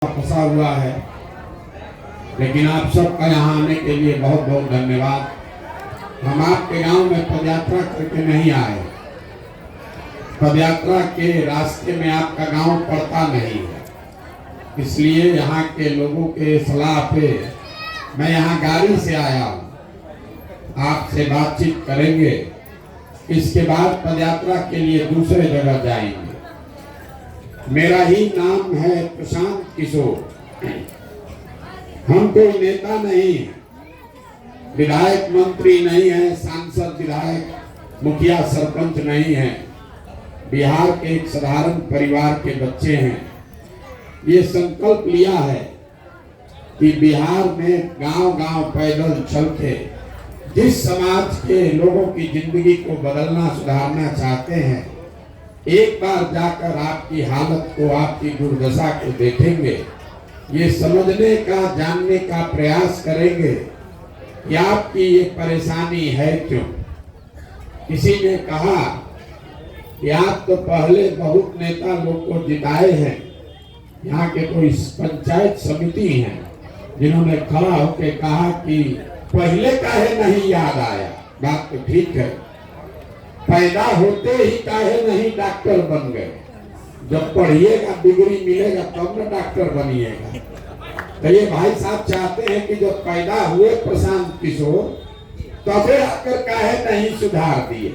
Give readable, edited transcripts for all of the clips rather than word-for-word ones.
फंसा हुआ है, लेकिन आप सबका यहाँ आने के लिए बहुत बहुत धन्यवाद। हम आपके गांव में पदयात्रा करके नहीं आए। पदयात्रा के रास्ते में आपका गांव पड़ता नहीं है, इसलिए यहाँ के लोगों के सलाह पे मैं यहाँ गाड़ी से आया हूँ। आपसे बातचीत करेंगे, इसके बाद पदयात्रा के लिए दूसरे जगह जाएंगे। मेरा ही नाम है प्रशांत किशोर। हम कोई नेता नहीं है, विधायक मंत्री नहीं है, सांसद विधायक मुखिया सरपंच नहीं है। बिहार के एक साधारण परिवार के बच्चे हैं। ये संकल्प लिया है कि बिहार में गांव-गांव पैदल चल के जिस समाज के लोगों की जिंदगी को बदलना सुधारना चाहते हैं, एक बार जाकर आपकी हालत को, आपकी दुर्दशा को देखेंगे। ये समझने का, जानने का प्रयास करेंगे कि आपकी ये परेशानी है क्यों। किसी ने कहा कि आप तो पहले बहुत नेता लोग को जिताए हैं। यहाँ के कोई पंचायत समिति हैं जिन्होंने खड़ा होकर कहा कि पहले काहे नहीं याद आया। बात तो ठीक है, पैदा होते ही काहे नहीं डॉक्टर बन गए। जब पढ़िएगा, डिग्री मिलेगा तब ना डॉक्टर बनिएगा। तो ये भाई साहब चाहते हैं कि जब पैदा हुए प्रशांत किशोर, तब आकर काहे नहीं सुधार दिए।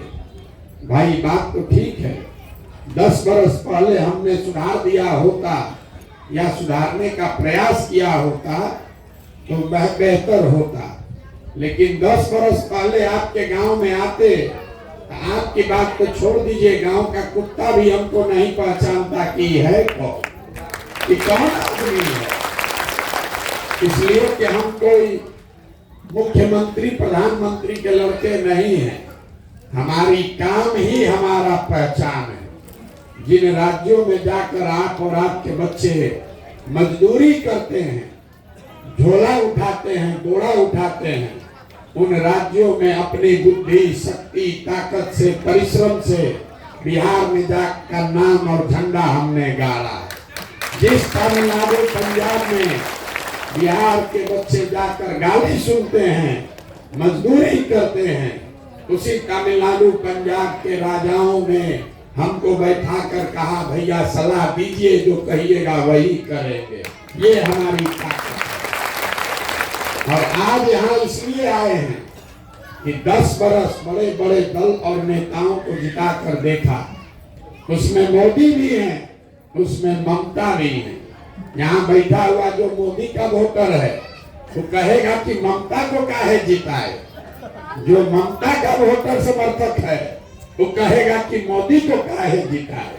भाई बात तो ठीक है, 10 बरस पहले हमने सुधार दिया होता या सुधारने का प्रयास किया होता तो वह बेहतर होता। लेकिन 10 बरस पहले आपके गांव में आते, आपकी बात तो छोड़ दीजिए, गांव का कुत्ता भी हमको नहीं पहचानता कि है कौन, कि कौन आदमी है। इसलिए कि हम कोई मुख्यमंत्री प्रधानमंत्री के लड़के नहीं हैं। हमारी काम ही हमारा पहचान है। जिन राज्यों में जाकर आप और आपके बच्चे मजदूरी करते हैं, झोला उठाते हैं, बोरा उठाते हैं, उन राज्यों में अपनी बुद्धि, शक्ति, ताकत से, परिश्रम से बिहार में जाकर नाम और झंडा हमने गाड़ा है। जिस तमिलनाडु, पंजाब में बिहार के बच्चे जाकर गाली सुनते हैं, मजदूरी करते हैं, उसी तमिलनाडु, पंजाब के राजाओं ने हमको बैठा कर कहा, भैया सलाह दीजिए, जो कहिएगा वही करेंगे। ये हमारी ताकत। और आज यहाँ इसलिए आए हैं कि 10 बरस बड़े बड़े दल और नेताओं को जिता कर देखा। उसमें मोदी भी है, उसमें ममता भी है। यहाँ बैठा हुआ जो मोदी का वोटर है वो कहेगा कि ममता को काहे जिताए। जो ममता का वोटर समर्थक है वो कहेगा कि मोदी को काहे जिताए।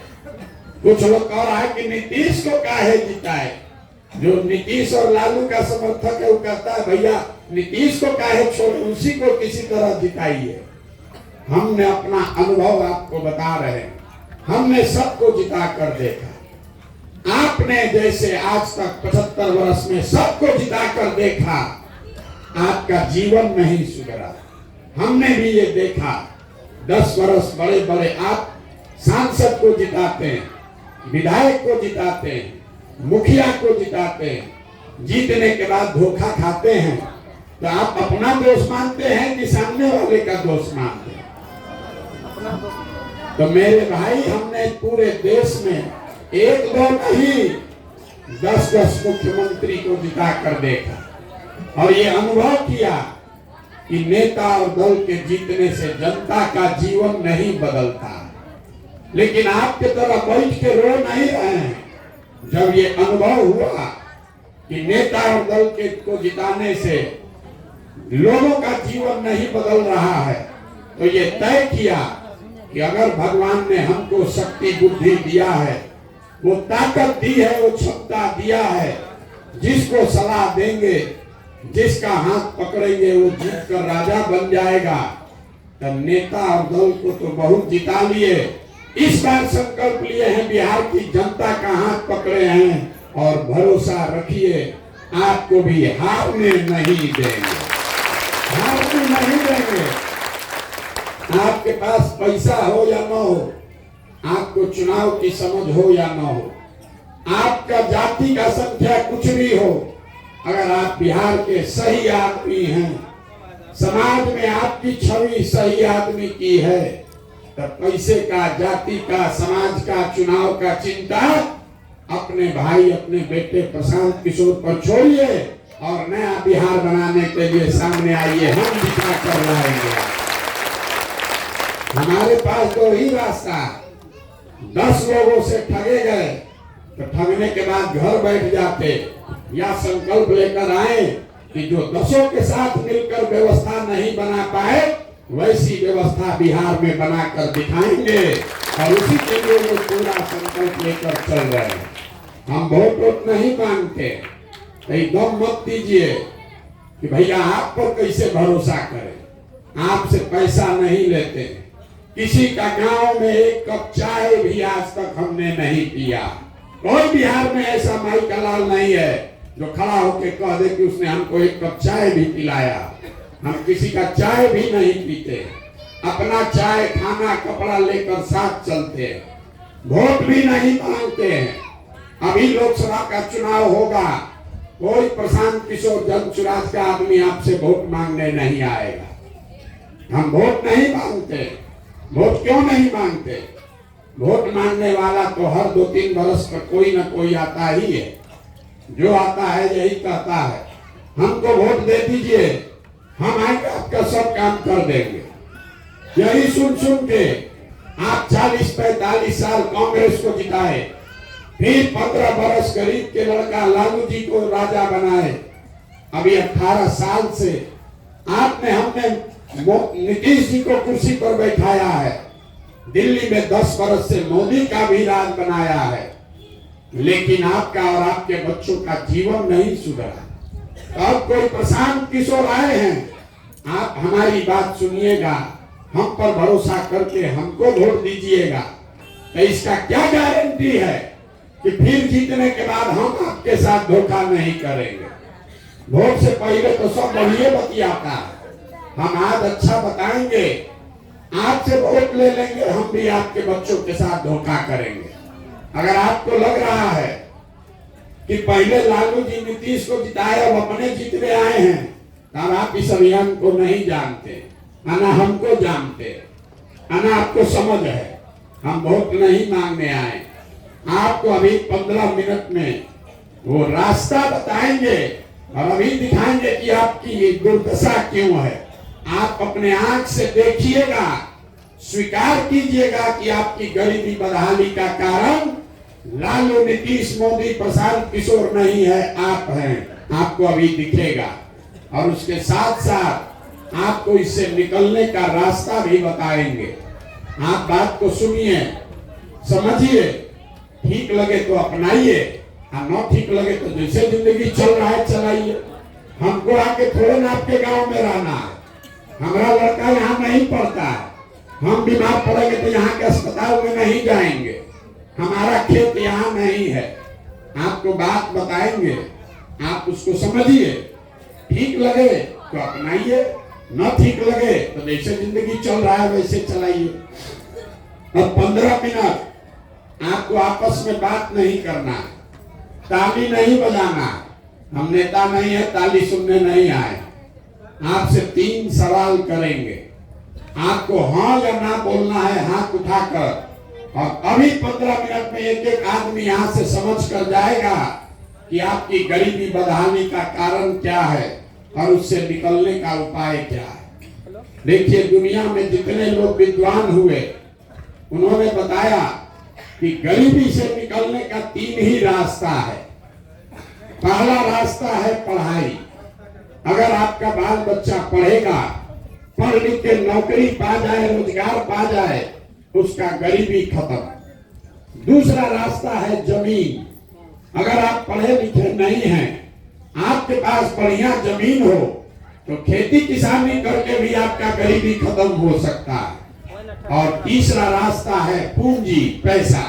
कुछ लोग कह रहा है कि नीतीश को काहे जिताए। जो नीतीश और लालू का समर्थक है वो कहता है भैया नीतीश को काहे छोड़े, उसी को किसी तरह जिताइए। हमने अपना अनुभव आपको बता रहे हैं। हमने सबको जिता कर देखा। आपने जैसे आज तक 75 वर्ष में सबको जिता कर देखा, आपका जीवन नहीं सुधरा। हमने भी ये देखा। 10 वर्ष बड़े बड़े आप सांसद को जिताते हैं, विधायक को जिताते हैं, मुखिया को जिताते हैं। जीतने के बाद धोखा खाते हैं तो आप अपना दोष मानते हैं कि सामने वाले का दोष मानते हैं। तो मेरे भाई, हमने पूरे देश में 1-2 नहीं 10-10 मुख्यमंत्री को जिता कर देखा और ये अनुभव किया कि नेता और दल के जीतने से जनता का जीवन नहीं बदलता। लेकिन आपके तरह बैठ के रो नहीं रहे हैं। जब ये अनुभव हुआ कि नेता और दल के को जिताने से लोगों का जीवन नहीं बदल रहा है, तो ये तय किया कि अगर भगवान ने हमको शक्ति, बुद्धि दिया है, वो ताकत दी है, वो क्षमता दिया है, जिसको सलाह देंगे, जिसका हाथ पकड़ेंगे, वो जीत कर राजा बन जाएगा। तब नेता और दल को तो बहुत जिता लिए। इस बार संकल्प लिए हैं, बिहार की जनता का हाथ पकड़े हैं और भरोसा रखिए, आपको भी हारने नहीं देंगे, हारने नहीं देंगे। आपके पास पैसा हो या न हो, आपको चुनाव की समझ हो या न हो, आपका जाति का संख्या कुछ भी हो, अगर आप बिहार के सही आदमी हैं, समाज में आपकी छवि सही आदमी की है, तब पैसे का, जाति का, समाज का, चुनाव का चिंता अपने भाई, अपने बेटे प्रशांत किशोर पर छोड़िए और नया बिहार बनाने के लिए सामने आइए। हम दिखा कर लाएंगे। हमारे पास दो ही रास्ता, 10 लोगों से ठगे गए तो ठगने के बाद घर बैठ जाते, या संकल्प लेकर आए कि जो 10 के साथ मिलकर व्यवस्था नहीं बना पाए, वैसी व्यवस्था बिहार में बनाकर दिखाएंगे और उसी के लिए वो पूरा संकल्प लेकर चल रहे हैं। हम वोट नहीं मांगते, एकदम मत दीजिए कि भैया आप पर कैसे भरोसा करें। आपसे पैसा नहीं लेते, किसी का गांव में एक कप चाय भी आज तक हमने नहीं पिया। कोई बिहार में ऐसा माई का लाल नहीं है जो खड़ा होकर कह दे कि उसने हमको एक कप चाय भी पिलाया। हम किसी का चाय भी नहीं पीते, अपना चाय, खाना, कपड़ा लेकर साथ चलते हैं, वोट भी नहीं मांगते हैं। अभी लोकसभा का चुनाव होगा, कोई प्रशांत किशोर जनसुराज का आदमी आपसे वोट मांगने नहीं आएगा। हम वोट नहीं मांगते। वोट क्यों नहीं मांगते? वोट मांगने वाला तो हर 2-3 बरस पर कोई ना कोई आता ही है। जो आता है यही कहता है हमको वोट दे दीजिए, हम आएंगे आपका सब काम कर देंगे। यही सुन सुन के आप 40-45 साल कांग्रेस को जिताए, फिर 15 बरस गरीब के लड़का लालू जी को राजा बनाए। अभी 18 साल से आपने, हमने नीतीश जी को कुर्सी पर बैठाया है। दिल्ली में 10 बरस से मोदी का भी राज बनाया है, लेकिन आपका और आपके बच्चों का जीवन नहीं सुधरा। अब कोई प्रशांत किशोर आए हैं, आप हमारी बात सुनिएगा, हम पर भरोसा करके हमको वोट दीजिएगा। तो इसका क्या गारंटी है कि फिर जीतने के बाद हम आपके साथ धोखा नहीं करेंगे? वोट से पहले तो सब बढ़िया बतियाता है। हम आज अच्छा बताएंगे, आपसे वोट ले लेंगे, हम भी आपके बच्चों के साथ धोखा करेंगे। अगर आपको लग रहा है कि पहले लालू जी नीतीश को जिताए और अपने जीतने आए हैं, तब आप इस अभियान को नहीं जानते, ना हमको जानते, ना आपको समझ है। हम वोट नहीं मांगने आए, आपको अभी 15 मिनट में वो रास्ता बताएंगे और अभी दिखाएंगे कि आपकी ये दुर्दशा क्यों है। आप अपने आंख से देखिएगा, स्वीकार कीजिएगा कि आपकी गरीबी बदहाली का कारण लालू, नीतीश, मोदी, प्रशांत किशोर नहीं है, आप हैं। आपको अभी दिखेगा और उसके साथ साथ आपको इससे निकलने का रास्ता भी बताएंगे। आप बात को सुनिए, समझिए, ठीक लगे तो अपनाइए और न ठीक लगे तो जैसे जिंदगी चल रहा है चलाइए। हमको आके थोड़े ना आपके गांव में रहना है। हमारा लड़का यहाँ नहीं पढ़ता है, हम बीमार पड़ेंगे तो यहाँ के अस्पताल में नहीं जाएंगे। हमारा खेत यहाँ नहीं है। आपको बात बताएंगे, आप उसको समझिए, ठीक लगे तो अपनाइए, न ठीक लगे तो जैसे जिंदगी चल रहा है वैसे चलाइए। अब 15 मिनट आपको आपस में बात नहीं करना है, ताली नहीं बजाना है। हम नेता नहीं है, ताली सुनने नहीं आए। आपसे 3 सवाल करेंगे, आपको हाँ या ना बोलना है हाथ उठाकर। और अभी 15 मिनट में एक आदमी यहाँ से समझ कर जाएगा कि आपकी गरीबी बदहाली का कारण क्या है और उससे निकलने का उपाय क्या है। देखिए, दुनिया में जितने लोग विद्वान हुए, उन्होंने बताया कि गरीबी से निकलने का 3 ही रास्ता है। पहला रास्ता है पढ़ाई। अगर आपका बाल बच्चा पढ़ेगा, पढ़ लिख के नौकरी पा जाए, रोजगार पा जाए, उसका गरीबी खत्म। दूसरा रास्ता है जमीन। अगर आप पढ़े लिखे नहीं हैं, आपके पास बढ़िया जमीन हो, तो खेती किसानी करके भी आपका गरीबी खत्म हो सकता है। और तीसरा रास्ता है पूंजी, पैसा।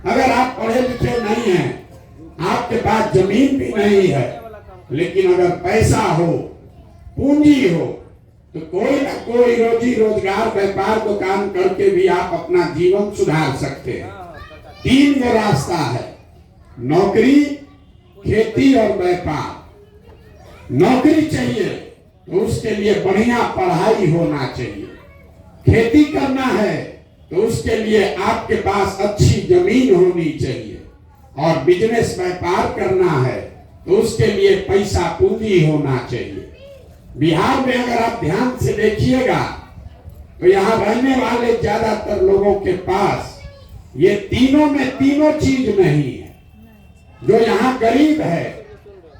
अगर आप पढ़े लिखे नहीं हैं, आपके पास जमीन भी नहीं है, लेकिन अगर पैसा हो, पूंजी हो, तो कोई ना कोई रोजी रोजगार, व्यापार, दुकान करके भी आप अपना जीवन सुधार सकते हैं। 3 गो रास्ता है। नौकरी, खेती और व्यापार। नौकरी चाहिए तो उसके लिए बढ़िया पढ़ाई होना चाहिए। खेती करना है तो उसके लिए आपके पास अच्छी जमीन होनी चाहिए। और बिजनेस व्यापार करना है तो उसके लिए पैसा पूंजी होना चाहिए। बिहार में अगर आप ध्यान से देखिएगा तो यहाँ रहने वाले ज्यादातर लोगों के पास ये तीनों में तीनों चीज नहीं है। जो यहाँ गरीब है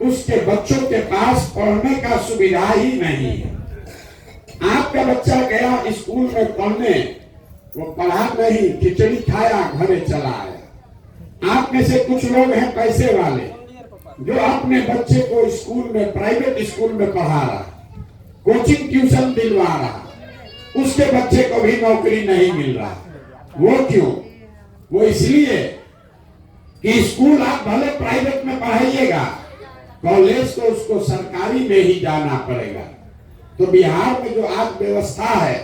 उसके बच्चों के पास पढ़ने का सुविधा ही नहीं है। आपका बच्चा गया स्कूल में पढ़ने, वो पढ़ा नहीं, खिचड़ी खाया, घरे चला आया। आप में से कुछ लोग हैं पैसे वाले जो अपने बच्चे को स्कूल में, प्राइवेट स्कूल में पढ़ा रहा, कोचिंग ट्यूशन दिलवा रहा, उसके बच्चे को भी नौकरी नहीं मिल रहा। वो क्यों? वो इसलिए कि स्कूल आप भले प्राइवेट में पढ़ाइएगा, कॉलेज तो उसको सरकारी में ही जाना पड़ेगा। तो बिहार में जो आज व्यवस्था है,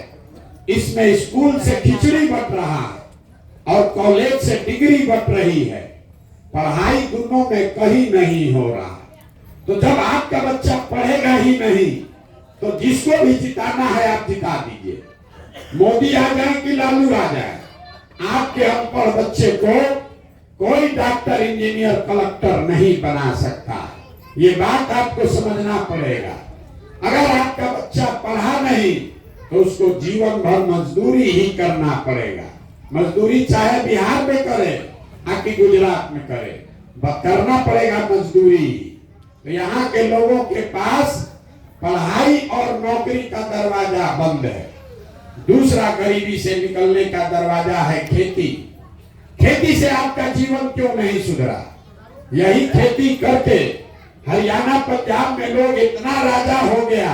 इसमें स्कूल से खिचड़ी बट रहा है और कॉलेज से डिग्री बट रही है। पढ़ाई दोनों में कहीं नहीं हो रहा। तो जब आपका बच्चा पढ़ेगा ही नहीं तो जिसको भी जिताना है आप जिता दीजिए। मोदी आ जाए कि लालू आ जाए, आपके अनपढ़ बच्चे को कोई डॉक्टर, इंजीनियर, कलेक्टर नहीं बना सकता। ये बात आपको समझना पड़ेगा। अगर आपका बच्चा पढ़ा नहीं तो उसको जीवन भर मजदूरी ही करना पड़ेगा। मजदूरी चाहे बिहार में करे आकि गुजरात में करे, करना पड़ेगा मजदूरी। तो यहाँ के लोगों के पास पढ़ाई और नौकरी का दरवाजा बंद है। दूसरा गरीबी से निकलने का दरवाजा है खेती। खेती से आपका जीवन क्यों नहीं सुधरा? यही खेती करके हरियाणा, पंजाब में लोग इतना राजा हो गया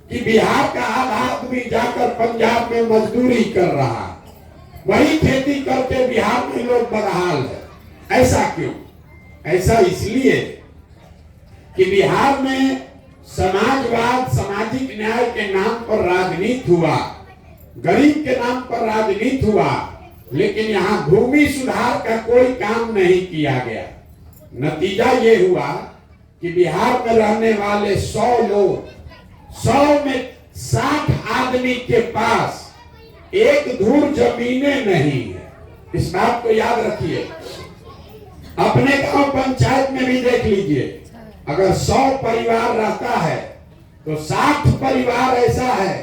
कि बिहार का आधा आदमी जाकर पंजाब में मजदूरी कर रहा। वही खेती करके बिहार में लोग बदहाल है। ऐसा क्यों? ऐसा इसलिए कि बिहार में समाजवाद, सामाजिक न्याय के नाम पर राजनीति हुआ, गरीब के नाम पर राजनीति हुआ, लेकिन यहाँ भूमि सुधार का कोई काम नहीं किया गया। नतीजा ये हुआ कि बिहार में रहने वाले 100 लोग, 100 में 60 आदमी के पास एक धूर जमीनें नहीं है। इस बात को याद रखिए। अपने गांव पंचायत में भी देख लीजिए, अगर 100 परिवार रहता है तो 60 परिवार ऐसा है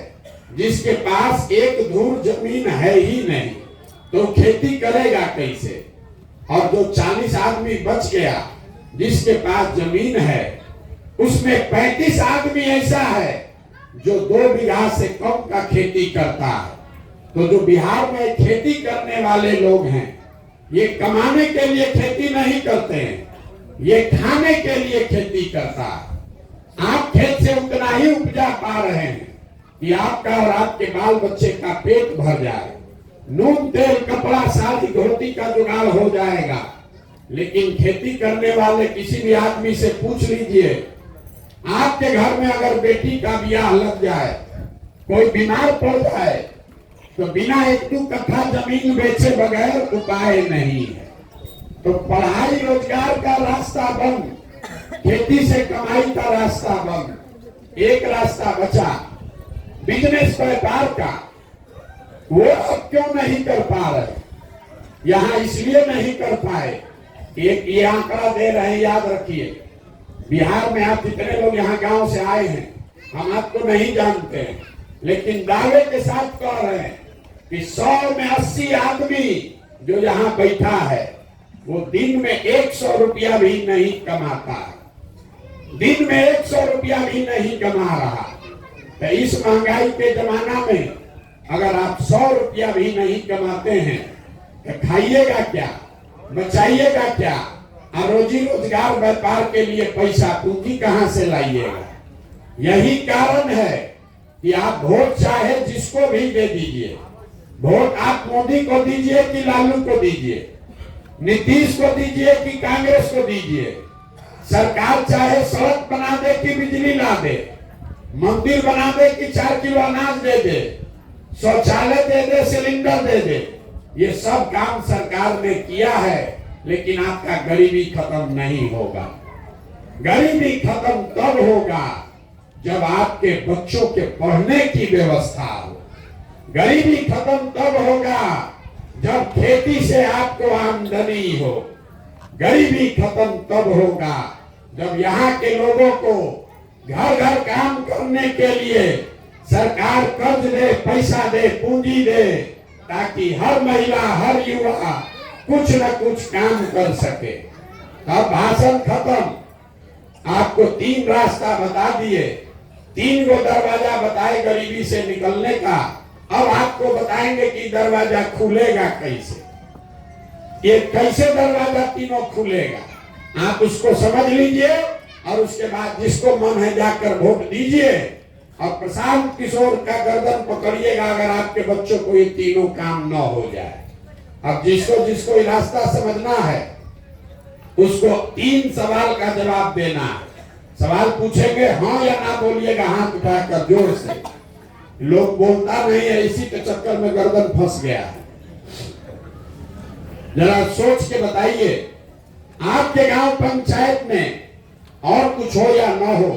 जिसके पास एक धूर जमीन है ही नहीं, तो खेती करेगा कैसे? और जो 40 आदमी बच गया जिसके पास जमीन है, उसमें 35 आदमी ऐसा है जो 2 बीघा से कम का खेती करता है। तो जो बिहार में खेती करने वाले लोग हैं, ये कमाने के लिए खेती नहीं करते हैं, ये खाने के लिए खेती करता है। आप खेत से उतना ही उपजा पा रहे हैं कि आपका और आपके बाल बच्चे का पेट भर जाए, नून, तेल, कपड़ा, साड़ी, धोती का जुगाड़ हो जाएगा। लेकिन खेती करने वाले किसी भी आदमी से पूछ लीजिए, आपके घर में अगर बेटी का ब्याह लग जाए, कोई बीमार पड़ जाए, तो बिना 1-2 कट्ठा जमीन बेचे बगैर उपाय नहीं है। तो पढ़ाई रोजगार का रास्ता बंद, खेती से कमाई का रास्ता बंद। एक रास्ता बचा बिजनेस व्यापार का, वो अब क्यों नहीं कर पा रहे? यहाँ इसलिए नहीं कर पाए, एक ये आंकड़ा दे रहे हैं, याद रखिए। बिहार में आप जितने लोग यहाँ गांव से आए हैं, हम आपको नहीं जानते हैं, लेकिन दावे के साथ कह रहे हैं कि 100 में 80 आदमी जो यहाँ बैठा है वो दिन में 100 रुपया भी नहीं कमाता है। दिन में 100 रुपया भी नहीं कमा रहा। तो इस महंगाई के जमाना में अगर आप 100 रुपया भी नहीं कमाते हैं तो खाइएगा क्या, बचाइएगा क्या, और रोजी रोजगार व्यापार के लिए पैसा पूंजी कहां से लाइएगा? यही कारण है कि आप वोट चाहे जिसको भी दे दीजिए, वोट आप मोदी को दीजिए कि लालू को दीजिए, नीतीश को दीजिए कि कांग्रेस को दीजिए, सरकार चाहे सड़क बना दे कि बिजली ला दे, मंदिर बना दे कि 4 किलो अनाज दे दे, शौचालय दे दे, सिलेंडर दे दे, ये सब काम सरकार ने किया है। लेकिन आपका गरीबी खत्म नहीं होगा। गरीबी खत्म तब होगा जब आपके बच्चों के पढ़ने की व्यवस्था हो। गरीबी खत्म तब होगा जब खेती से आपको आमदनी हो। गरीबी खत्म तब होगा जब यहाँ के लोगों को घर घर काम करने के लिए सरकार कर्ज दे, पैसा दे, पूंजी दे, ताकि हर महिला, हर युवा कुछ न कुछ काम कर सके। अब भाषण खत्म। आपको 3 रास्ता बता दिए, 3 गो दरवाजा बताए गरीबी से निकलने का। अब आपको बताएंगे कि दरवाजा खुलेगा कैसे। ये कैसे दरवाजा तीनों खुलेगा, आप उसको समझ लीजिए और उसके बाद जिसको मन है जाकर वोट दीजिए और प्रशांत किशोर का गर्दन पकड़िएगा अगर आपके बच्चों को ये तीनों काम न हो जाए। अब जिसको जिसको ये रास्ता समझना है उसको 3 सवाल का जवाब देना है। सवाल पूछेंगे, हाँ या ना बोलिएगा हाथ उठाकर जोर से। लोग बोलता नहीं है, इसी के चक्कर में गर्दन फंस गया है। जरा सोच के बताइए, आपके गांव पंचायत में और कुछ हो या न हो,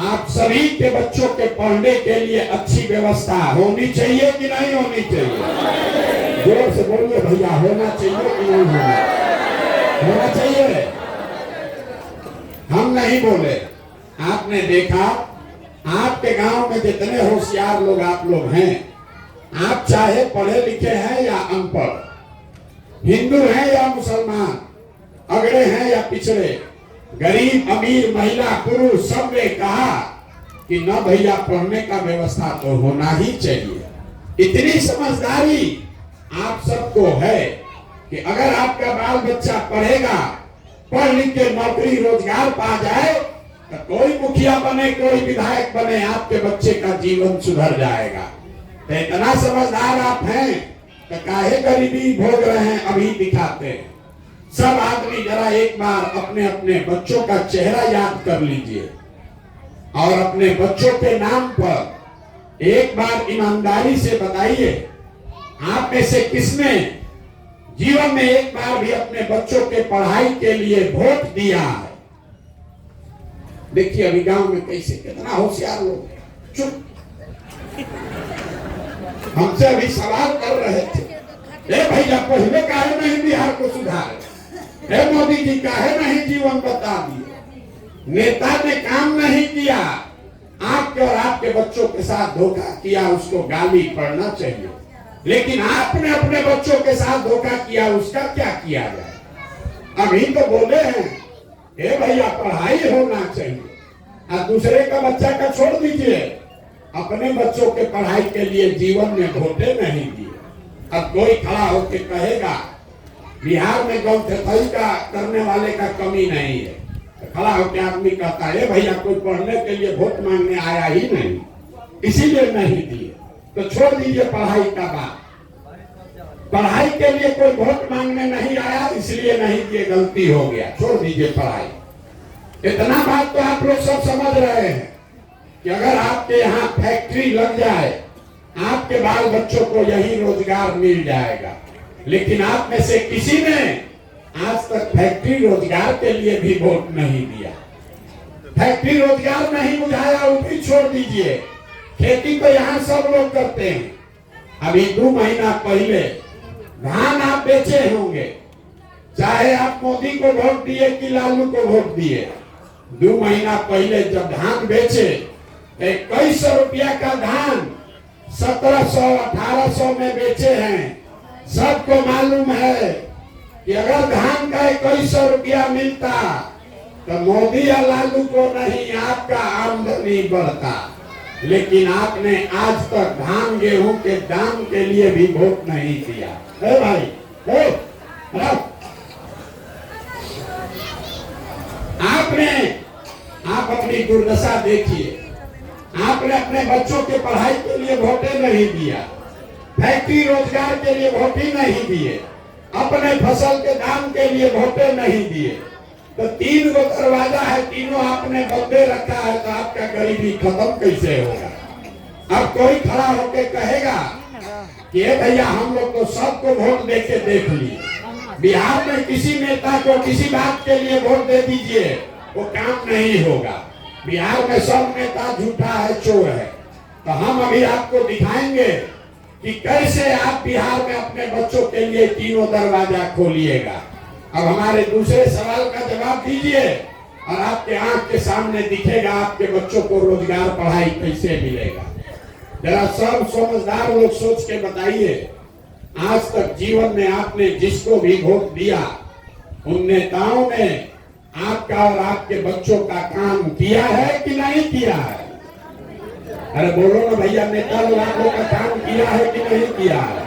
आप सभी के बच्चों के पढ़ने के लिए अच्छी व्यवस्था होनी चाहिए कि नहीं होनी चाहिए? जोर से बोलिए भैया, होना चाहिए कि नहीं होना चाहिए? हम नहीं बोले। आपने देखा आपके गांव में जितने होशियार लोग आप लोग हैं, आप चाहे पढ़े लिखे हैं या अनपढ़, हिंदू हैं या मुसलमान, अगड़े हैं या पिछड़े, गरीब अमीर, महिला पुरुष, सब ने कहा कि न भैया पढ़ने का व्यवस्था तो होना ही चाहिए। इतनी समझदारी आप सबको है कि अगर आपका बाल बच्चा पढ़ेगा, पढ़ लिख के नौकरी रोजगार पा जाए, तो कोई मुखिया बने, कोई विधायक बने, आपके बच्चे का जीवन सुधर जाएगा। तो इतना समझदार आप हैं तो काहे गरीबी भोग रहे हैं अभी दिखाते हैं। सब आदमी जरा एक बार अपने अपने बच्चों का चेहरा याद कर लीजिए और अपने बच्चों के नाम पर एक बार ईमानदारी से बताइए, आप में से किसने जीवन में एक बार भी अपने बच्चों के पढ़ाई के लिए वोट दिया है? देखिए अभी गांव में कैसे कितना होशियार लोग हैं। चुप। हमसे अभी सवाल कर रहे थे, ए भैया पहले काहे नहीं बिहार को सुधारे? हे मोदी जी काहे नहीं जीवन बता दिए? नेता ने काम नहीं किया, आपके और आपके बच्चों के साथ धोखा किया, उसको गाली पड़ना चाहिए। लेकिन आपने अपने बच्चों के साथ धोखा किया, उसका क्या किया जाए? अभी तो बोले हैं हे भैया पढ़ाई होना चाहिए, और दूसरे का बच्चा का छोड़ दीजिए, अपने बच्चों के पढ़ाई के लिए जीवन में वोटे नहीं दिए। अब कोई खड़ा होकर कहेगा बिहार में गौ सफाई का करने वाले का कमी नहीं है, तो खड़ा होकर आदमी कहता है भैया कोई पढ़ने के लिए वोट मांगने आया ही नहीं, इसीलिए नहीं दिए। तो छोड़ दीजिए पढ़ाई का बात, पढ़ाई के लिए कोई वोट मांगने नहीं आया इसलिए नहीं दिए, गलती हो गया, छोड़ दीजिए पढ़ाई। इतना बात तो आप लोग सब समझ रहे हैं कि अगर आपके यहाँ फैक्ट्री लग जाए, आपके बाल बच्चों को यही रोजगार मिल जाएगा। लेकिन आप में से किसी ने आज तक फैक्ट्री रोजगार के लिए भी वोट नहीं दिया। फैक्ट्री रोजगार नहीं बुझाया, वो भी छोड़ दीजिए। खेती तो यहाँ सब लोग करते हैं। अभी 2 महीना पहले धान आप बेचे होंगे, चाहे आप मोदी को वोट दिए कि लालू को वोट दिए। 2 महीना पहले जब धान बेचे, 2100 रुपया का धान 1700 1800 में बेचे हैं। सबको मालूम है कि अगर धान का 2100 रुपया मिलता तो मोदी या लालू को नहीं, आपका आमदनी बढ़ता। लेकिन आपने आज तक धान गेहूं के दाम के लिए भी वोट नहीं दिया है भाई। आप अपनी दुर्दशा देखिए। आपने अपने बच्चों के पढ़ाई के लिए वोटे नहीं दिया, फैक्ट्री रोजगार के लिए वोट ही नहीं दिए, अपने फसल के दाम के लिए वोटे नहीं दिए। तो 3 गो दरवाजा है, तीनों आपने बंदे रखा है, तो आपका गरीबी खत्म कैसे होगा? अब कोई खड़ा होकर कहेगा कि भैया हम लोग तो सबको वोट देके देख लिए, बिहार में किसी नेता को किसी बात के लिए वोट दे दीजिए, वो काम नहीं होगा। बिहार में सब नेता झूठा है, चोर है। तो हम अभी आपको दिखाएंगे कि कैसे आप बिहार में अपने बच्चों के लिए तीनों दरवाजा खोलिएगा। अब हमारे दूसरे सवाल का जवाब दीजिए और आपके आंख के सामने दिखेगा आपके बच्चों को रोजगार, पढ़ाई कैसे मिलेगा। जरा सब समझदार लोग सोच के बताइए, आज तक जीवन में आपने जिसको भी वोट दिया, उन नेताओं ने आपका और आपके बच्चों का काम किया है कि नहीं किया है? अरे बोलो ना भैया, नेता लोग आप लोग का काम किया है कि नहीं किया है?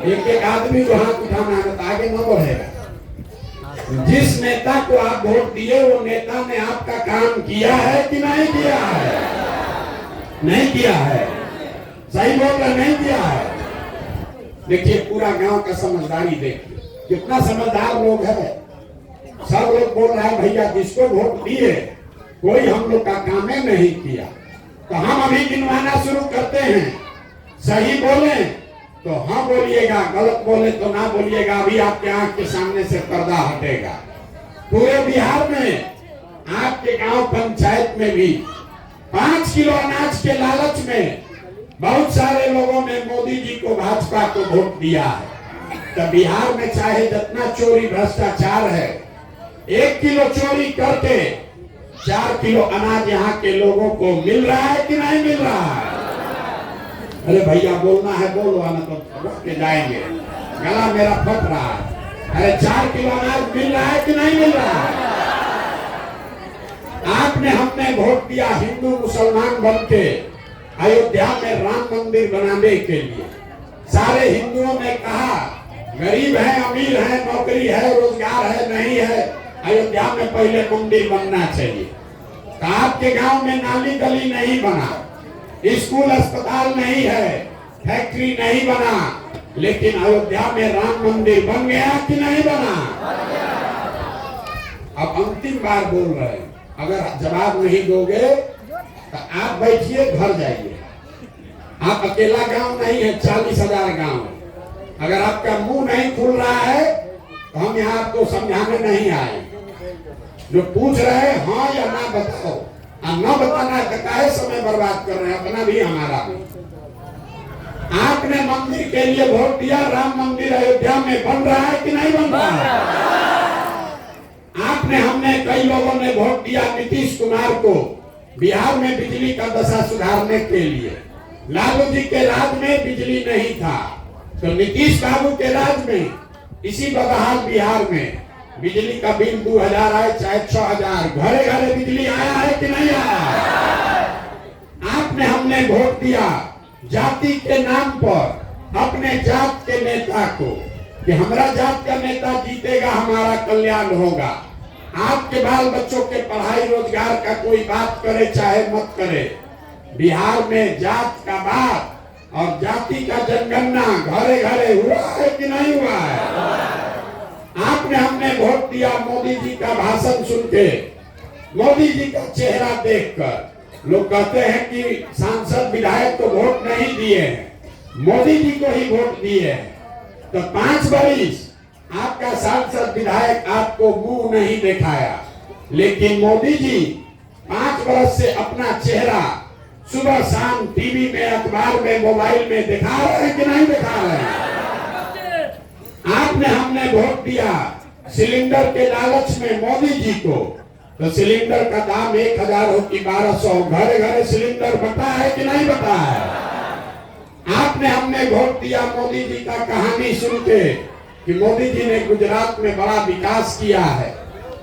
एक एक आदमी को हाथ उठाना है तो आगे न बढ़ेगा। जिस नेता को आप वोट दिए, वो नेता ने आपका काम किया है कि नहीं किया है? नहीं किया है। सही बोल रहे, नहीं किया है। देखिए पूरा गांव का समझदारी देखिए, कितना समझदार लोग है। सब लोग बोल रहा है भैया जिसको वोट दिए कोई हम लोग का काम नहीं किया। तो हम अभी गिनवाना शुरू करते हैं। सही बोले तो हाँ बोलिएगा, गलत बोले तो ना बोलिएगा। अभी आपके आंख के सामने से पर्दा हटेगा। पूरे बिहार में आपके गांव पंचायत में भी 5 किलो अनाज के लालच में बहुत सारे लोगों ने मोदी जी को, भाजपा को वोट दिया है। तो बिहार में चाहे जितना चोरी भ्रष्टाचार है, 1 किलो चोरी करके 4 किलो अनाज यहाँ के लोगों को मिल रहा है कि नहीं मिल रहा है? अरे भैया बोलना है बोलो, आना तो वोट के जाएंगे, गला मेरा फट रहा है। अरे 4 किलो अनाज मिल रहा है कि नहीं मिल रहा है? आपने हमने वोट दिया हिंदू मुसलमान बन के अयोध्या में राम मंदिर बनाने के लिए। सारे हिंदुओं ने कहा गरीब है, अमीर है, नौकरी है, रोजगार है, नहीं है, अयोध्या में पहले मंदिर बनना चाहिए। तो आपके गांव में नाली गली नहीं बना, स्कूल अस्पताल नहीं है, फैक्ट्री नहीं बना, लेकिन अयोध्या में राम मंदिर बन गया कि नहीं बना? अब अंतिम बार बोल रहे हैं, अगर जवाब नहीं दोगे तो आप बैठिए, घर जाइए। आप अकेला गांव नहीं है, 40,000 गांव। अगर आपका मुंह नहीं खुल रहा है तो हम यहाँ आपको समझाने नहीं आए। जो पूछ रहे हैं हाँ या ना बताओ, और ना बताना है तो काहे समय बर्बाद कर रहे हैं, अपना भी हमारा भी। आपने मंदिर के लिए वोट दिया, राम मंदिर अयोध्या में बन रहा है कि नहीं बन रहा है? आपने हमने कई लोगों ने वोट दिया नीतीश कुमार को बिहार में बिजली का दशा सुधारने के लिए। लालू जी के राज में बिजली नहीं था, तो नीतीश बाबू के राज में इसी बदहाल बिहार में बिजली का बिल 2000 आए चाहे 6000, घरे घरे बिजली आया है कि नहीं आया? आपने हमने वोट दिया जाति के नाम पर अपने जात के नेता को कि हमारा जात का नेता जीतेगा, हमारा कल्याण होगा। आपके बाल बच्चों के पढ़ाई रोजगार का कोई बात करे चाहे मत करे, बिहार में जात का बात और जाति का जनगणना घरे घरे हुआ है कि नहीं हुआ है? आपने हमने वोट दिया मोदी जी का भाषण सुन के, मोदी जी का चेहरा देखकर। लोग कहते हैं कि सांसद विधायक को वोट नहीं दिए हैं, मोदी जी को ही वोट दिए हैं। तो 5 वर्ष आपका सांसद विधायक आपको मुंह नहीं दिखाया, लेकिन मोदी जी 5 वर्ष से अपना चेहरा सुबह शाम टीवी में, अखबार में, मोबाइल में दिखा रहे हैं कि नहीं दिखा रहे हैं? आपने हमने वोट दिया सिलेंडर के लालच में मोदी जी को, तो सिलेंडर का दाम 1000 हो कि 1200, घरे घरे सिलेंडर बटा है कि नहीं बटा है? आपने हमने वोट दिया मोदी जी का कहानी सुन के कि मोदी जी ने गुजरात में बड़ा विकास किया है।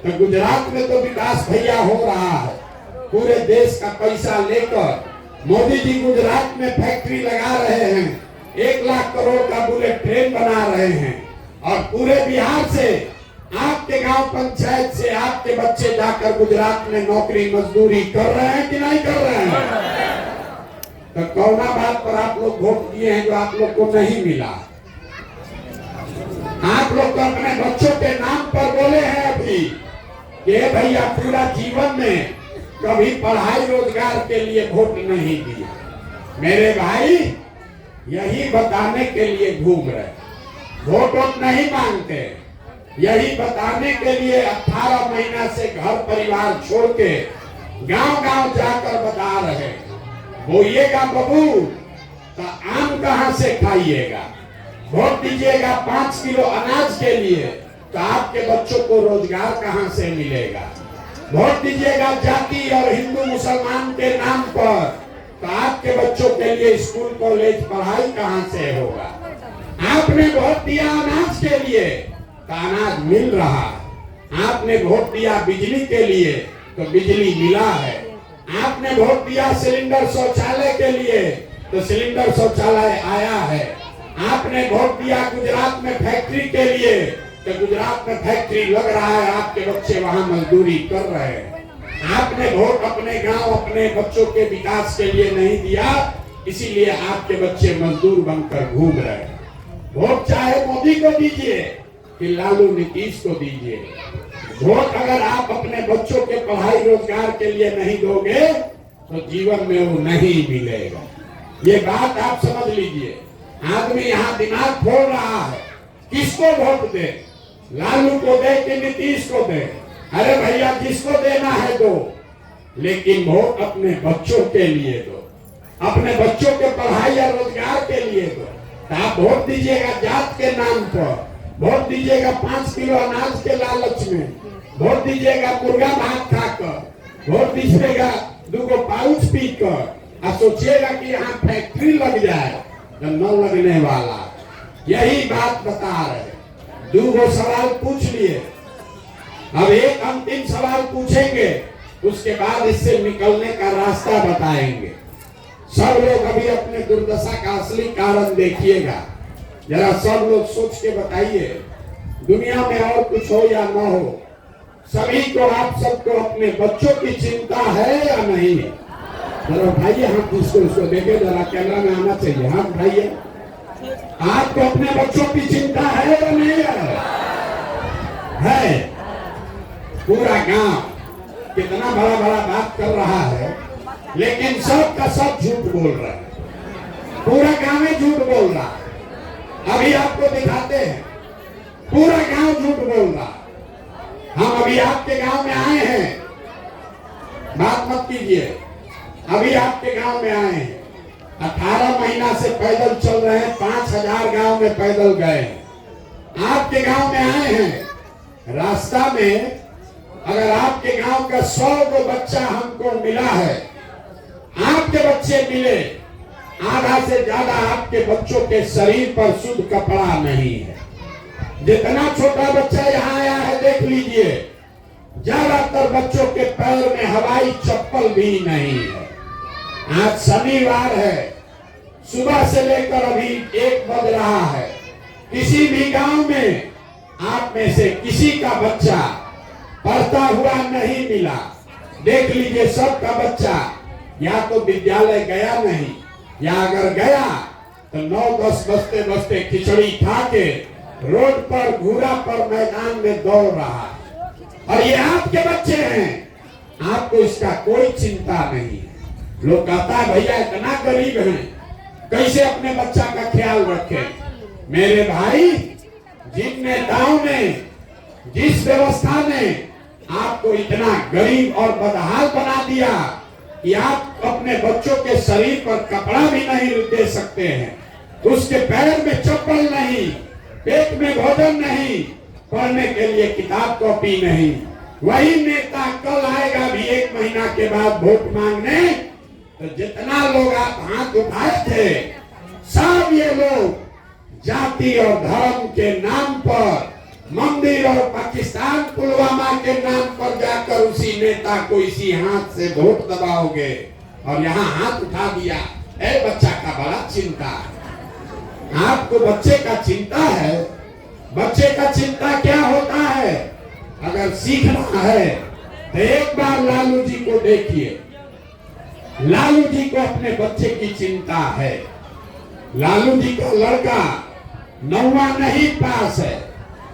तो गुजरात में तो विकास भैया हो रहा है, पूरे देश का पैसा लेकर मोदी जी गुजरात में फैक्ट्री लगा रहे हैं, 1 लाख करोड़ का बुलेट ट्रेन बना रहे हैं, और पूरे बिहार से आपके गांव पंचायत से आपके बच्चे जाकर गुजरात में नौकरी मजदूरी कर रहे हैं कि नहीं कर रहे हैं? तो कौना बात पर आप लोग वोट दिए हैं जो आप लोग को नहीं मिला? आप लोग तो अपने बच्चों के नाम पर बोले हैं अभी कि भैया पूरा जीवन में कभी पढ़ाई रोजगार के लिए वोट नहीं दिया। मेरे भाई यही बताने के लिए घूम रहे, वोट नहीं मांगते, यही बताने के लिए 18 महीना से घर परिवार छोड़ के गांव गांव जाकर बता रहे, बोइएगा बबू तो आम कहां से खाइएगा, वोट दीजिएगा 5 किलो अनाज के लिए तो आपके बच्चों को रोजगार कहां से मिलेगा, वोट दीजिएगा जाति और हिंदू मुसलमान के नाम पर तो आपके बच्चों के लिए स्कूल कॉलेज पढ़ाई कहां से होगा। आपने वोट दिया अनाज के लिए तो अनाज मिल रहा है, आपने वोट दिया बिजली के लिए तो बिजली मिला है, आपने वोट दिया सिलेंडर शौचालय के लिए तो सिलेंडर शौचालय आया है, आपने वोट दिया गुजरात में फैक्ट्री के लिए तो गुजरात में फैक्ट्री लग रहा है, आपके बच्चे वहां मजदूरी कर रहे हैं। आपने वोट अपने गांव अपने बच्चों के विकास के लिए नहीं दिया, इसीलिए आपके बच्चे मजदूर बनकर घूम रहे हैं। वोट चाहे मोदी को दीजिए कि लालू नीतीश को दीजिए, वोट अगर आप अपने बच्चों के पढ़ाई रोजगार के लिए नहीं दोगे तो जीवन में वो नहीं मिलेगा। ये बात आप समझ लीजिए। आदमी यहाँ दिमाग फोड़ रहा है, किसको वोट दे, लालू को दे कि नीतीश को दे। अरे भैया जिसको देना है दो, लेकिन वोट अपने बच्चों के लिए दो, अपने बच्चों के पढ़ाई या रोजगार के लिए दो। तो आप वोट दीजिएगा जात के नाम पर, वोट दीजिएगा 5 किलो अनाज के लालच में, वोट दीजिएगा मुर्गा भात खाकर, वोट दीजिएगा 2 पाउच पीकर और सोचिएगा कि यहाँ फैक्ट्री लग जाए तो न लगने वाला। यही बात बता रहे। 2 सवाल पूछ लिए, अब एक अंतिम सवाल पूछेंगे, उसके बाद इससे निकलने का रास्ता बताएंगे। सब लोग अभी अपने दुर्दशा का असली कारण देखिएगा, जरा सब लोग सोच के बताइए, दुनिया में और कुछ हो या ना हो, सभी को आप सबको अपने बच्चों की चिंता है या नहीं? जरा उठाइए हाथ, उसको देखे जरा, कैमरा में आना चाहिए, हाथ उठाइए। आपको अपने बच्चों की चिंता है या नहीं है? पूरा गांव कितना बड़ा बड़ा बात कर रहा है, लेकिन सब का सब झूठ बोल रहा है, पूरा गांव में झूठ बोल रहा है। अभी आपको दिखाते हैं, पूरा गांव झूठ बोल रहा है। हम अभी आपके गांव में आए हैं, बात मत कीजिए, अभी आपके गांव में आए हैं, 18 महीना से पैदल चल रहे हैं, 5000 गांव में पैदल गए, आपके गांव में आए हैं। रास्ता में अगर आपके गांव का 100 को बच्चा हमको मिला है, आपके बच्चे मिले, आधा से ज्यादा आपके बच्चों के शरीर पर शुद्ध कपड़ा नहीं है। जितना छोटा बच्चा यहाँ आया है देख लीजिए, ज्यादातर बच्चों के पैर में हवाई चप्पल भी नहीं है। आज शनिवार है, सुबह से लेकर अभी 1 बज रहा है, किसी भी गांव में आप में से किसी का बच्चा पढ़ता हुआ नहीं मिला। देख लीजिए, सबका बच्चा या तो विद्यालय गया नहीं, या अगर गया तो 9-10 बजते बजते खिचड़ी खा के रोड पर घूरा पर मैदान में दौड़ रहा है। और ये आपके बच्चे हैं, आपको इसका कोई चिंता नहीं है। लोग कहता है भैया इतना गरीब है, कैसे अपने बच्चा का ख्याल रखे। मेरे भाई, जिन नेताओं ने, जिस व्यवस्था ने आपको इतना गरीब और बदहाल बना दिया कि आप अपने बच्चों के शरीर पर कपड़ा भी नहीं दे सकते हैं, उसके पैर में चप्पल नहीं, पेट में भोजन नहीं, पढ़ने के लिए किताब कॉपी नहीं, वही नेता कल आएगा भी 1 महीना के बाद वोट मांगने, तो जितना लोग आप हाथ उठाए थे, सब ये लोग जाति और धर्म के नाम पर, मंदिर और पाकिस्तान पुलवामा के नाम पर जाकर उसी नेता को इसी हाथ से वोट दबाओगे। और यहाँ हाथ उठा दिया, ए बच्चा का बड़ा चिंता है। आपको बच्चे का चिंता है? बच्चे का चिंता क्या होता है? अगर सीखना है तो एक बार लालू जी को देखिए। लालू जी को अपने बच्चे की चिंता है। लालू जी का लड़का 9वां नहीं पास है,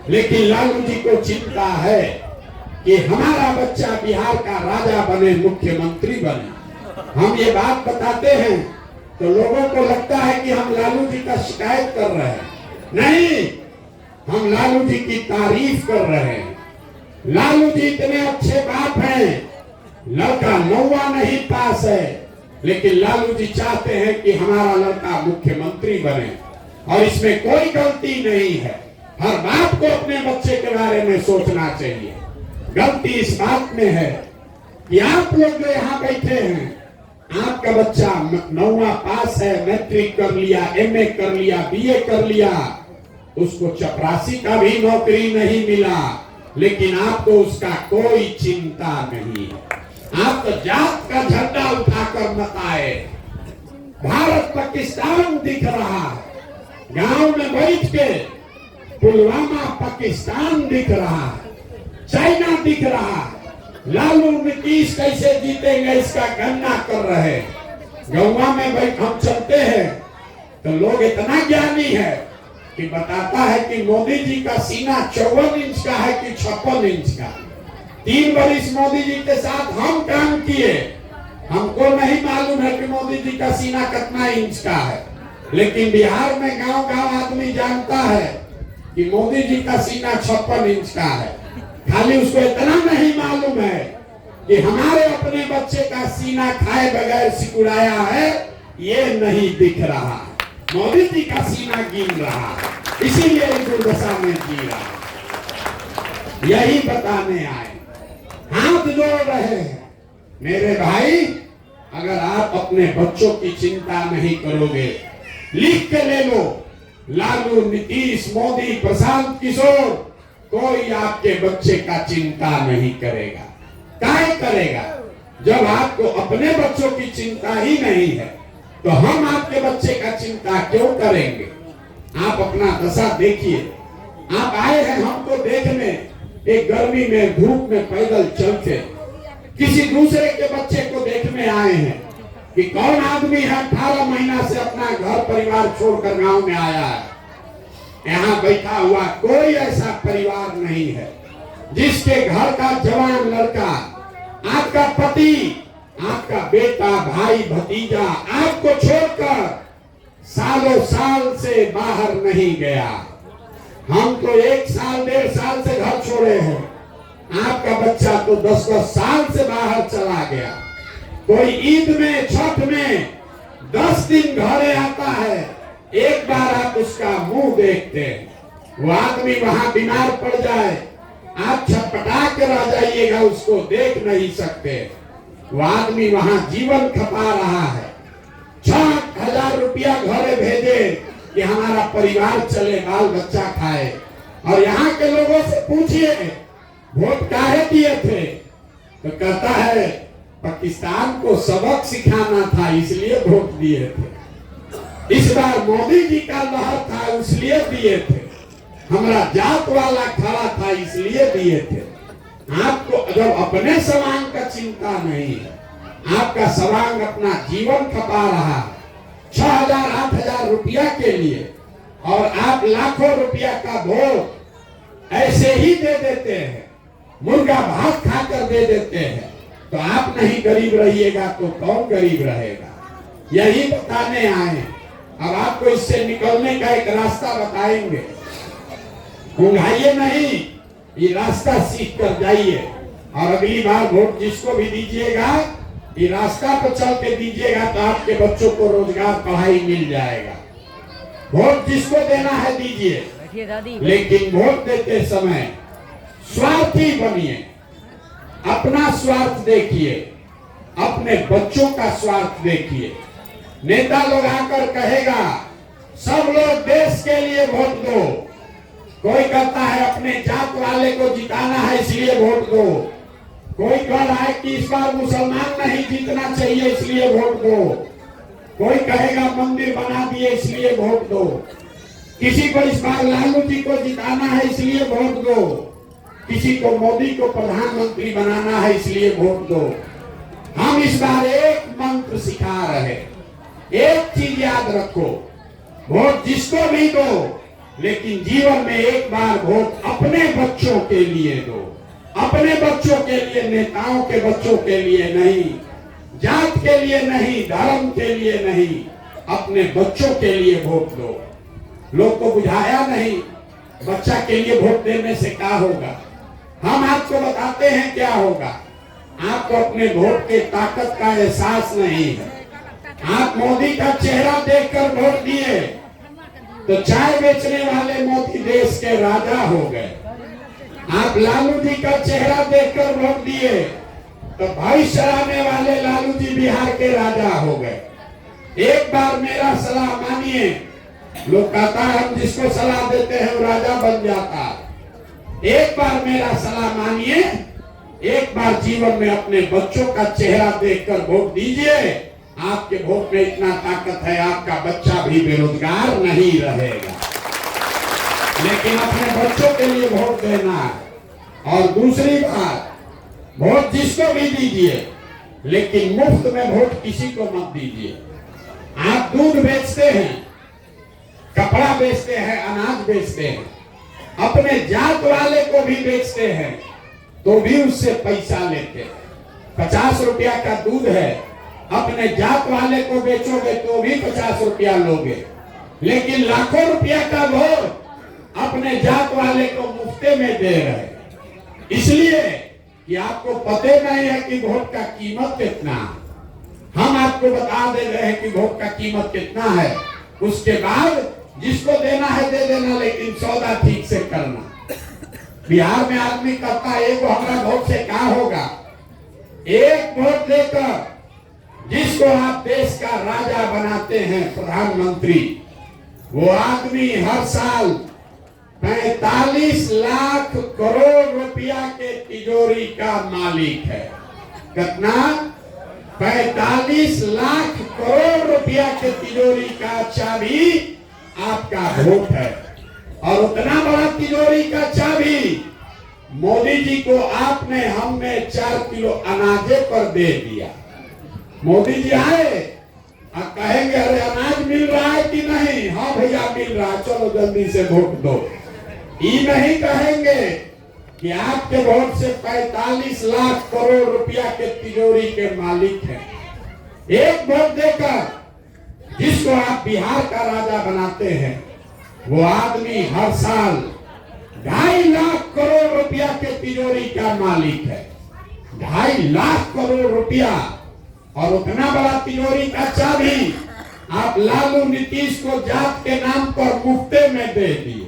लेकिन लालू जी को चिंता है कि हमारा बच्चा बिहार का राजा बने, मुख्यमंत्री बने। हम ये बात बताते हैं तो लोगों को लगता है कि हम लालू जी का शिकायत कर रहे हैं। नहीं, हम लालू जी की तारीफ कर रहे हैं। लालू जी इतने अच्छे बाप हैं, लड़का 9वां नहीं पास है, लेकिन लालू जी चाहते हैं कि हमारा लड़का मुख्यमंत्री बने, और इसमें कोई गलती नहीं है। हर बाप को अपने बच्चे के बारे में सोचना चाहिए। गलती इस बात में है कि आप लोग जो यहाँ बैठे हैं, आपका बच्चा 9वां पास है, मैट्रिक कर लिया, MA कर लिया, BA कर लिया, उसको चपरासी का भी नौकरी नहीं मिला, लेकिन आपको उसका कोई चिंता नहीं है। आप तो जात का झंडा उठाकर मत आए। भारत पाकिस्तान दिख रहा है, गांव में बैठ के पुलवामा पाकिस्तान दिख रहा है, चाइना दिख रहा है। लालू नीतीश कैसे जीतेंगे इसका गणना कर रहे। गौवा में भाई हम चलते हैं तो लोग इतना ज्ञानी है कि बताता है कि मोदी जी का सीना 54 इंच का है कि 56 इंच का। 3 वर्ष मोदी जी के साथ हम काम किए, हमको नहीं मालूम है कि मोदी जी का सीना कितना इंच का है, लेकिन बिहार में गांव गांव आदमी जानता है कि मोदी जी का सीना 56 इंच का है। खाली उसको इतना नहीं मालूम है कि हमारे अपने बच्चे का सीना खाए बगैर सिकुड़ाया है, ये नहीं दिख रहा। मोदी जी का सीना गिन रहा है, इसीलिए दुर्दशा में जी रहा। यही बताने आए, हाथ जोड़ रहे हैं। मेरे भाई, अगर आप अपने बच्चों की चिंता नहीं करोगे, लिख के ले लो, लालू, नीतीश, मोदी, प्रशांत किशोर, कोई आपके बच्चे का चिंता नहीं करेगा। काहे करेगा? जब आपको अपने बच्चों की चिंता ही नहीं है, तो हम आपके बच्चे का चिंता क्यों करेंगे? आप अपना दशा देखिए। आप आए हैं हमको देखने, एक गर्मी में धूप में पैदल चलते, किसी दूसरे के बच्चे को देखने आए हैं कि कौन आदमी है 18 महीना से अपना घर परिवार छोड़कर गांव में आया है। यहाँ बैठा हुआ कोई ऐसा परिवार नहीं है जिसके घर का जवान लड़का, आपका पति, आपका बेटा, भाई, भतीजा आपको छोड़कर सालों साल से बाहर नहीं गया। हम तो 1 साल 1.5 साल से घर छोड़े हैं, आपका बच्चा तो 10-10 साल से बाहर चला गया। कोई ईद में, छठ में 10 दिन घरे आता है, एक बार आप उसका मुंह देखते हैं, वो आदमी वहां बीमार पड़ जाए, आप छटपटा के रह जाइएगा, उसको देख नहीं सकते। वो आदमी वहां जीवन खपा रहा है। 6,000 रुपया घरे भेजे कि हमारा परिवार चले, बाल बच्चा खाए। और यहाँ के लोगों से पूछिए वोट काहे दिए थे, तो कहता है पाकिस्तान को सबक सिखाना था इसलिए वोट दिए थे। इस बार मोदी जी का लहर था इसलिए दिए थे, हमारा जात वाला खड़ा था इसलिए दिए थे। आपको जब अपने समांग का चिंता नहीं है, आपका समांग अपना जीवन खपा रहा है 6,000-8,000 रुपया के लिए, और आप लाखों रुपया का वोट ऐसे ही दे देते हैं, मुर्गा भात खाकर दे देते हैं, तो आप नहीं गरीब रहिएगा तो कौन गरीब रहेगा? यही बताने आए। अब आपको इससे निकलने का एक रास्ता बताएंगे। उंघाइए नहीं, ये रास्ता सीख कर जाइए, और अगली बार वोट जिसको भी दीजिएगा, ये रास्ता पर चल के दीजिएगा, तो आपके बच्चों को रोजगार, पढ़ाई मिल जाएगा। वोट जिसको देना है दीजिए, लेकिन वोट देते समय स्वार्थी बनिए। अपना स्वार्थ देखिए, अपने बच्चों का स्वार्थ देखिए। नेता लोग आकर कहेगा सब लोग देश के लिए वोट दो, कोई कहता है अपने जात वाले को जिताना है इसलिए वोट दो, कोई कह रहा है कि इस बार मुसलमान नहीं जीतना चाहिए इसलिए वोट दो, कोई कहेगा मंदिर बना दिए इसलिए वोट दो, किसी को इस बार लालू जी को जिताना है इसलिए वोट दो, किसी को मोदी को प्रधानमंत्री बनाना है इसलिए वोट दो। हम इस बार एक मंत्र सिखा रहे, एक चीज याद रखो, वोट जिसको भी दो, लेकिन जीवन में एक बार वोट अपने बच्चों के लिए दो। अपने बच्चों के लिए, नेताओं के बच्चों के लिए नहीं, जात के लिए नहीं, धर्म के लिए नहीं, अपने बच्चों के लिए वोट दो। लोग को बुझाया नहीं बच्चा के लिए वोट देने से क्या होगा? हम आपको बताते हैं क्या होगा। आपको अपने वोट की ताकत का एहसास नहीं है। आप मोदी का चेहरा देखकर वोट दिए तो चाय बेचने वाले मोदी देश के राजा हो गए। आप लालू जी का चेहरा देखकर वोट दिए तो भाई चराने वाले लालू जी बिहार के राजा हो गए। एक बार मेरा सलाह मानिए। लोग कहता है हम जिसको सलाह देते हैं वो राजा बन जाता है। एक बार मेरा सलाह मानिए, एक बार जीवन में अपने बच्चों का चेहरा देखकर वोट दीजिए। आपके वोट में इतना ताकत है, आपका बच्चा भी बेरोजगार नहीं रहेगा। लेकिन अपने बच्चों के लिए वोट देना है। और दूसरी बात, वोट जिसको भी दीजिए, लेकिन मुफ्त में वोट किसी को मत दीजिए। आप दूध बेचते हैं, कपड़ा बेचते हैं, अनाज बेचते हैं, अपने जात वाले को भी बेचते हैं तो भी उससे पैसा लेते हैं। 50 रुपया का दूध है, अपने जात वाले को बेचोगे तो भी 50 रुपया लोगे, लेकिन लाखों रुपया का वोट अपने जात वाले को मुफ्ते में दे रहे। इसलिए कि आपको पता नहीं है कि वोट का कीमत कितना है। हम आपको बता दे रहे हैं कि वोट का कीमत कितना है। उसके बाद जिसको देना है दे देना, लेकिन सौदा ठीक से करना। बिहार में आदमी कहता है एक हमारा वोट से क्या होगा। एक वोट देकर जिसको आप देश का राजा बनाते हैं, प्रधानमंत्री, वो आदमी हर साल 45 लाख करोड़ रुपया के तिजोरी का मालिक है। कितना? 45 लाख करोड़ रुपया के तिजोरी का चाबी आपका वोट है। और उतना बड़ा तिजोरी का चाबी मोदी जी को आपने हमने 4 किलो अनाजे पर दे दिया। मोदी जी आए और कहेंगे अरे अनाज मिल रहा है कि नहीं? हाँ भैया मिल रहा है, चलो जल्दी से वोट दो। ये नहीं कहेंगे कि आपके वोट से 45 लाख करोड़ रुपया के तिजोरी के मालिक हैं। एक वोट देकर जिसको आप बिहार का राजा बनाते हैं, वो आदमी हर साल 2.5 लाख करोड़ रुपया के तिजोरी का मालिक है। 2.5 लाख करोड़ रुपया, और उतना बड़ा तिजोरी का चाबी आप लालू नीतीश को जात के नाम पर मुफ्ते में दे दिए।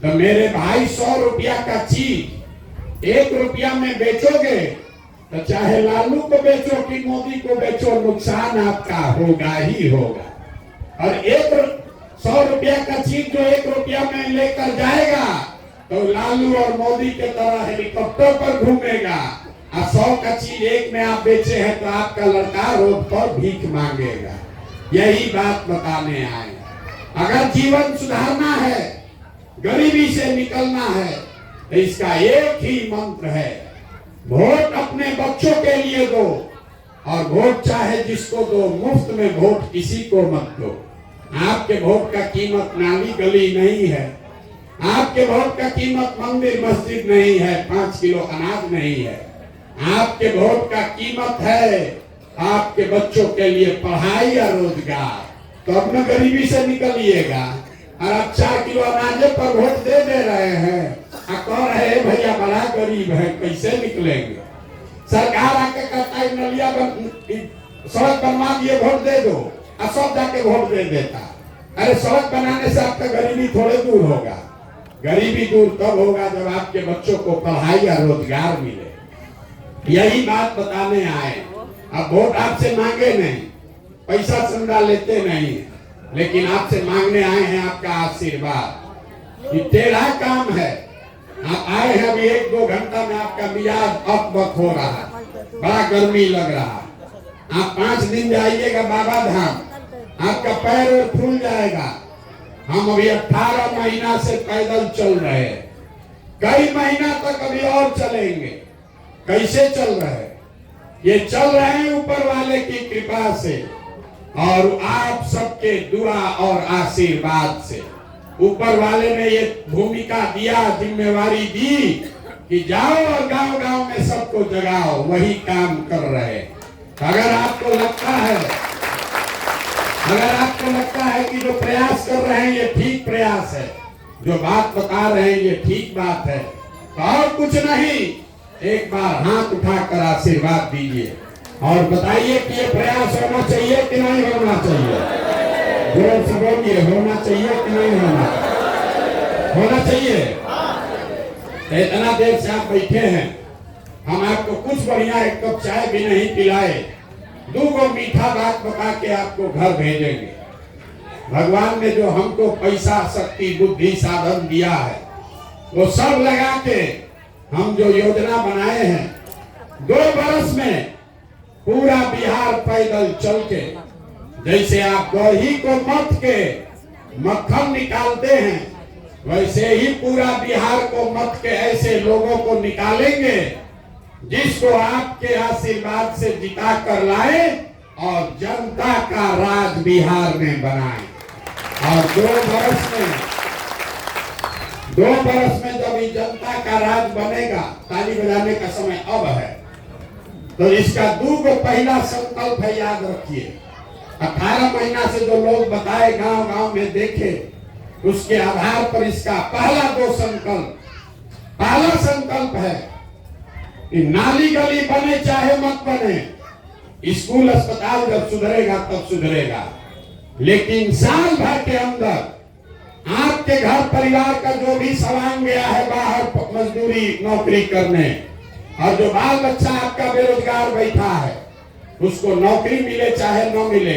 तो मेरे भाई 100 रुपया का चीज 1 रुपया में बेचोगे तो चाहे लालू को बेचो कि मोदी को बेचो, नुकसान आपका होगा ही होगा। और 100 रुपया का चीज जो 1 रुपया में लेकर जाएगा तो लालू और मोदी के तरह हेलीकॉप्टर पर घूमेगा। और 100 का चीज 1 में आप बेचे हैं तो आपका लड़का रोड पर भीख मांगेगा। यही बात बताने आए। अगर जीवन सुधारना है, गरीबी से निकलना है, तो इसका एक ही मंत्र है, वोट अपने बच्चों के लिए दो। और वोट चाहे जिसको दो, मुफ्त में वोट किसी को मत दो। आपके वोट का कीमत नाली गली नहीं है, आपके वोट का कीमत मंदिर मस्जिद नहीं है, 5 किलो अनाज नहीं है। आपके वोट का कीमत है आपके बच्चों के लिए पढ़ाई या रोजगार। तो अपना गरीबी से निकलिएगा। और आप 4 किलो अनाज पर वोट दे रहे हैं और कह रहे हैं भैया बड़ा गरीब है, कैसे निकलेंगे? सरकार आके कहता है नलिया सड़क बनवा दिए, वोट दे दो, और सब जाके वोट दे देता। अरे सड़क बनाने से आपका गरीबी थोड़े दूर होगा। गरीबी दूर तब होगा जब आपके बच्चों को पढ़ाई या रोजगार मिले। यही बात बताने आए। अब वोट आपसे मांगे नहीं, पैसा चंदा लेते नहीं, लेकिन आपसे मांगने आए हैं आपका आशीर्वाद। ये टेढ़ा काम है। आप आए हैं अभी 1-2 घंटा में आपका मिजाज अकबक हो रहा है, बड़ा गर्मी लग रहा है। आप 5 दिन जाइएगा बाबा धाम, आपका पैर फूल जाएगा। हम अभी 18 महीना से पैदल चल रहे हैं, कई महीना तक अभी और चलेंगे। कैसे चल रहे हैं? ये चल रहे हैं ऊपर वाले की कृपा से और आप सबके दुआ और आशीर्वाद से। ऊपर वाले ने ये भूमिका दिया, जिम्मेवारी दी कि जाओ और गांव-गांव में सबको जगाओ, वही काम कर रहे। अगर आपको लगता है कि जो प्रयास कर रहे हैं ये ठीक प्रयास है, जो बात बता रहे हैं ये ठीक बात है, तो और कुछ नहीं, एक बार हाथ उठाकर आशीर्वाद दीजिए और बताइए कि ये प्रयास होना चाहिए कि नहीं होना चाहिए। जोर से बोलिए, होना चाहिए कि नहीं होना चाहिए। इतना देर से आप बैठे हैं, हम आपको कुछ बढ़िया एक कप चाय भी नहीं पिलाए, 2 मीठा बात बता के आपको घर भेजेंगे। भगवान ने जो हमको पैसा, शक्ति, बुद्धि, साधन दिया है, वो सब लगा के हम जो योजना बनाए हैं, 2 बरस में पूरा बिहार पैदल चल के, जैसे आप दही को मथ के मक्खन निकालते हैं, वैसे ही पूरा बिहार को मथ के ऐसे लोगों को निकालेंगे जिसको आपके आशीर्वाद से जिता कर लाए और जनता का राज बिहार में बनाए। और 2 बरस में जब ये जनता का राज बनेगा, ताली बजाने का समय अब है, तो इसका 2 पहला संकल्प है, याद रखिए। 18 महीना से जो लोग बताए, गांव गांव में देखे, उसके आधार पर इसका पहला 2 संकल्प। पहला संकल्प है कि नाली गली बने चाहे मत बने, स्कूल अस्पताल जब सुधरेगा तब सुधरेगा, लेकिन साल भर के अंदर आपके घर परिवार का जो भी सामान गया है बाहर मजदूरी नौकरी करने, और जो बाल बच्चा आपका बेरोजगार बैठा है, उसको नौकरी मिले चाहे न मिले,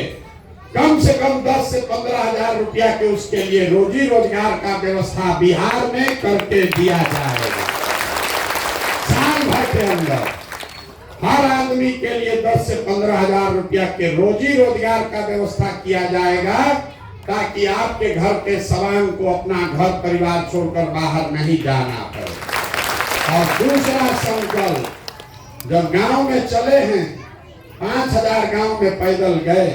कम से कम 10 से 15 हजार रुपया के उसके लिए रोजी रोजगार का व्यवस्था बिहार में करके दिया जाएगा। साल भर के अंदर हर आदमी के लिए 10 से 15 हजार रुपया के रोजी रोजगार का व्यवस्था किया जाएगा, ताकि आपके घर के सामान को अपना घर परिवार छोड़कर बाहर नहीं जाना पड़े। और दूसरा संकल्प, जब गांव में चले हैं, 5000 गांव में पैदल गए,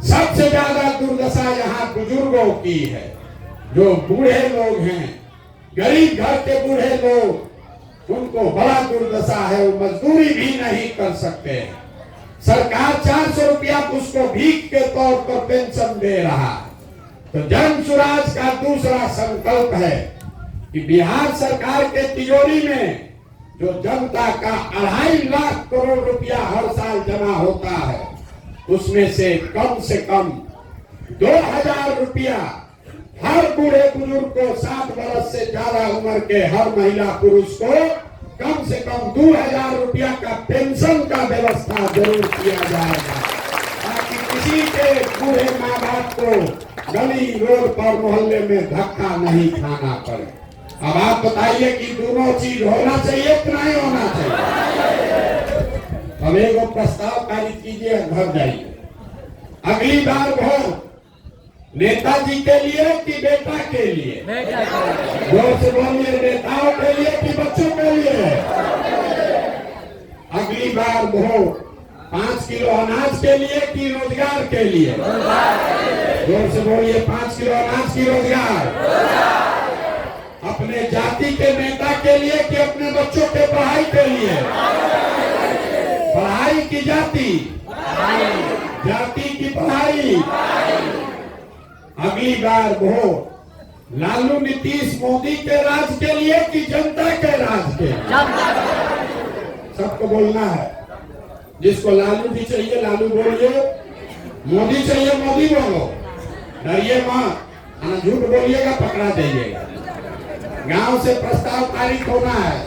सबसे ज्यादा दुर्दशा यहाँ बुजुर्गों की है। जो बूढ़े लोग हैं, गरीब घर के बूढ़े लोग, उनको बड़ा दुर्दशा है, वो मजदूरी भी नहीं कर सकते। सरकार 400 रुपया उसको भीख के तौर पर पेंशन दे रहा है। तो जन सुराज का दूसरा संकल्प है कि बिहार सरकार के तिजोरी में जो जनता का 2.5 लाख करोड़ रुपया हर साल जमा होता है, उसमें से कम 2000 रुपया हर बूढ़े बुजुर्ग को, 60 वर्ष से ज्यादा उम्र के हर महिला पुरुष को कम से कम 2000 रुपया का पेंशन का व्यवस्था जरूर किया जाएगा, ताकि किसी के बूढ़े माँ बाप को गली रोड पर मोहल्ले में धक्का नहीं खाना पड़े। अब आप बताइए कि दोनों चीज होना चाहिए कि नहीं होना चाहिए। अब एक प्रस्ताव पारित कीजिए, घर जाइए। अगली बार वोट नेताजी के लिए कि बेटा के लिए? जोर से बोलिए, नेताओं के लिए कि बच्चों के लिए? अगली बार वोट 5 किलो अनाज के लिए कि रोजगार के लिए? जोर से बोलिए, 5 किलो अनाज की रोजगार। अपने जाति के नेता के लिए कि अपने बच्चों के पढ़ाई के लिए? पढ़ाई की जाति, जाति की पढ़ाई। अगली बार वोट लालू नीतीश मोदी के राज के लिए कि जनता के राज के? सबको बोलना है। जिसको लालू भी चाहिए लालू बोलिए, मोदी चाहिए मोदी बोलो, डरिए मत, झूठ बोलिएगा पकड़ा दीजिएगा। गांव से प्रस्ताव पारित होना है,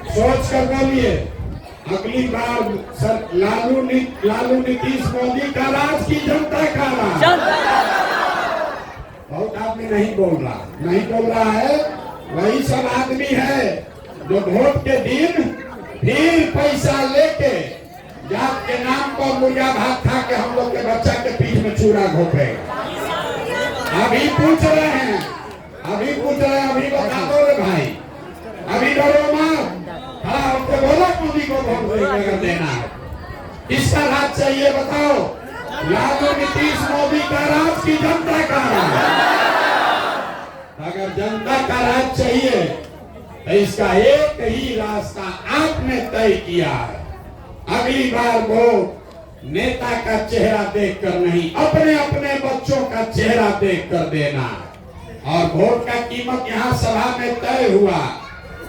सोच कर बोलिए। अगली बार सर लालू नीतीश मोदी का राज की जनता का राज? बहुत आदमी नहीं बोल रहा है। वही सब आदमी है जो वोट के दिन फिर पैसा लेके जात के नाम पर मुर्गा भात खा के हम लोग के बच्चा के पीठ में चूड़ा घोपेगा। अभी पूछ रहे हैं, अभी बता दो रे भाई, अभी डरो मत, खड़ा होकर बोलो मोदी को वोट देना है। किसका राज चाहिए बताओ? लालू नीतीश मोदी का राज की जनता का राज? अगर जनता का राज चाहिए तो इसका एक ही रास्ता आपने तय किया है। अगली बार वोट नेता का चेहरा देखकर नहीं, अपने अपने बच्चों का चेहरा देखकर देना है। और वोट का कीमत यहाँ सभा में तय हुआ,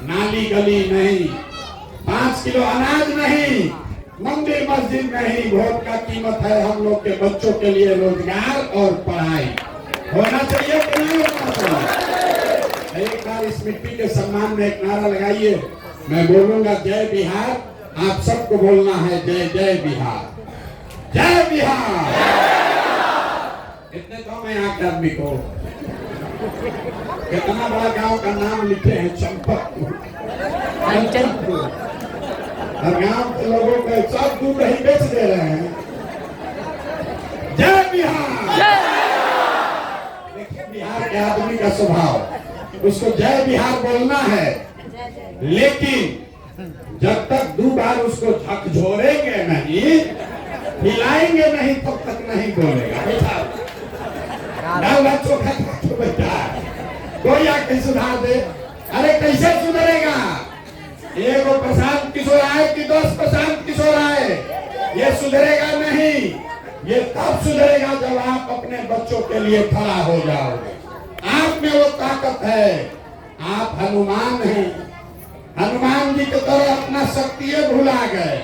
नाली गली नहीं, 5 किलो अनाज नहीं, मंदिर मस्जिद नहीं, वोट का कीमत है हम लोग के बच्चों के लिए रोजगार और पढ़ाई। होना चाहिए कि नहीं होना चाहिए? एक बार इस मिट्टी के सम्मान में एक नारा लगाइए, मैं बोलूंगा जय बिहार, आप सबको बोलना है जय जय बिहार, जय बिहार। इतने तो मैं यहाँ के आदमी को कितना बड़ा गांव का नाम लिखे हैं, चंपकपुर, और गांव के लोगों को सब दूध ही बेच दे रहे हैं। जय बिहार। देखिए बिहार के आदमी का स्वभाव, उसको जय बिहार बोलना है, लेकिन जब तक 2 बार उसको झकझोरेंगे नहीं, हिलाएंगे नहीं, तब तक नहीं बोलेगा। चोखा बैठा कोई आके सुधार दे, अरे कैसे सुधरेगा? एगो प्रशांत किशोर आए कि 10 प्रशांत किशोर आए, ये सुधरेगा नहीं। ये तब सुधरेगा जब आप अपने बच्चों के लिए खड़ा हो जाओगे। आप में वो ताकत है, आप हनुमान हैं, हनुमान जी की तरह अपना शक्ति भुला गए।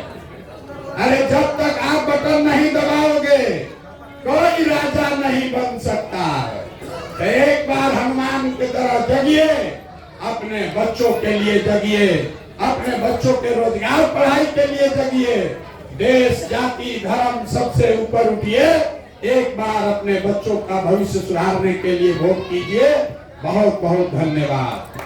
अरे जब तक आप बटन नहीं दबाओगे कोई राजा नहीं बन सकता है। तो एक बार हनुमान की तरह जगिए, अपने बच्चों के लिए जगिए, अपने बच्चों के रोजगार पढ़ाई के लिए जगिए, देश जाति धर्म सबसे ऊपर उठिए। एक बार अपने बच्चों का भविष्य सुधारने के लिए वोट कीजिए। बहुत बहुत धन्यवाद।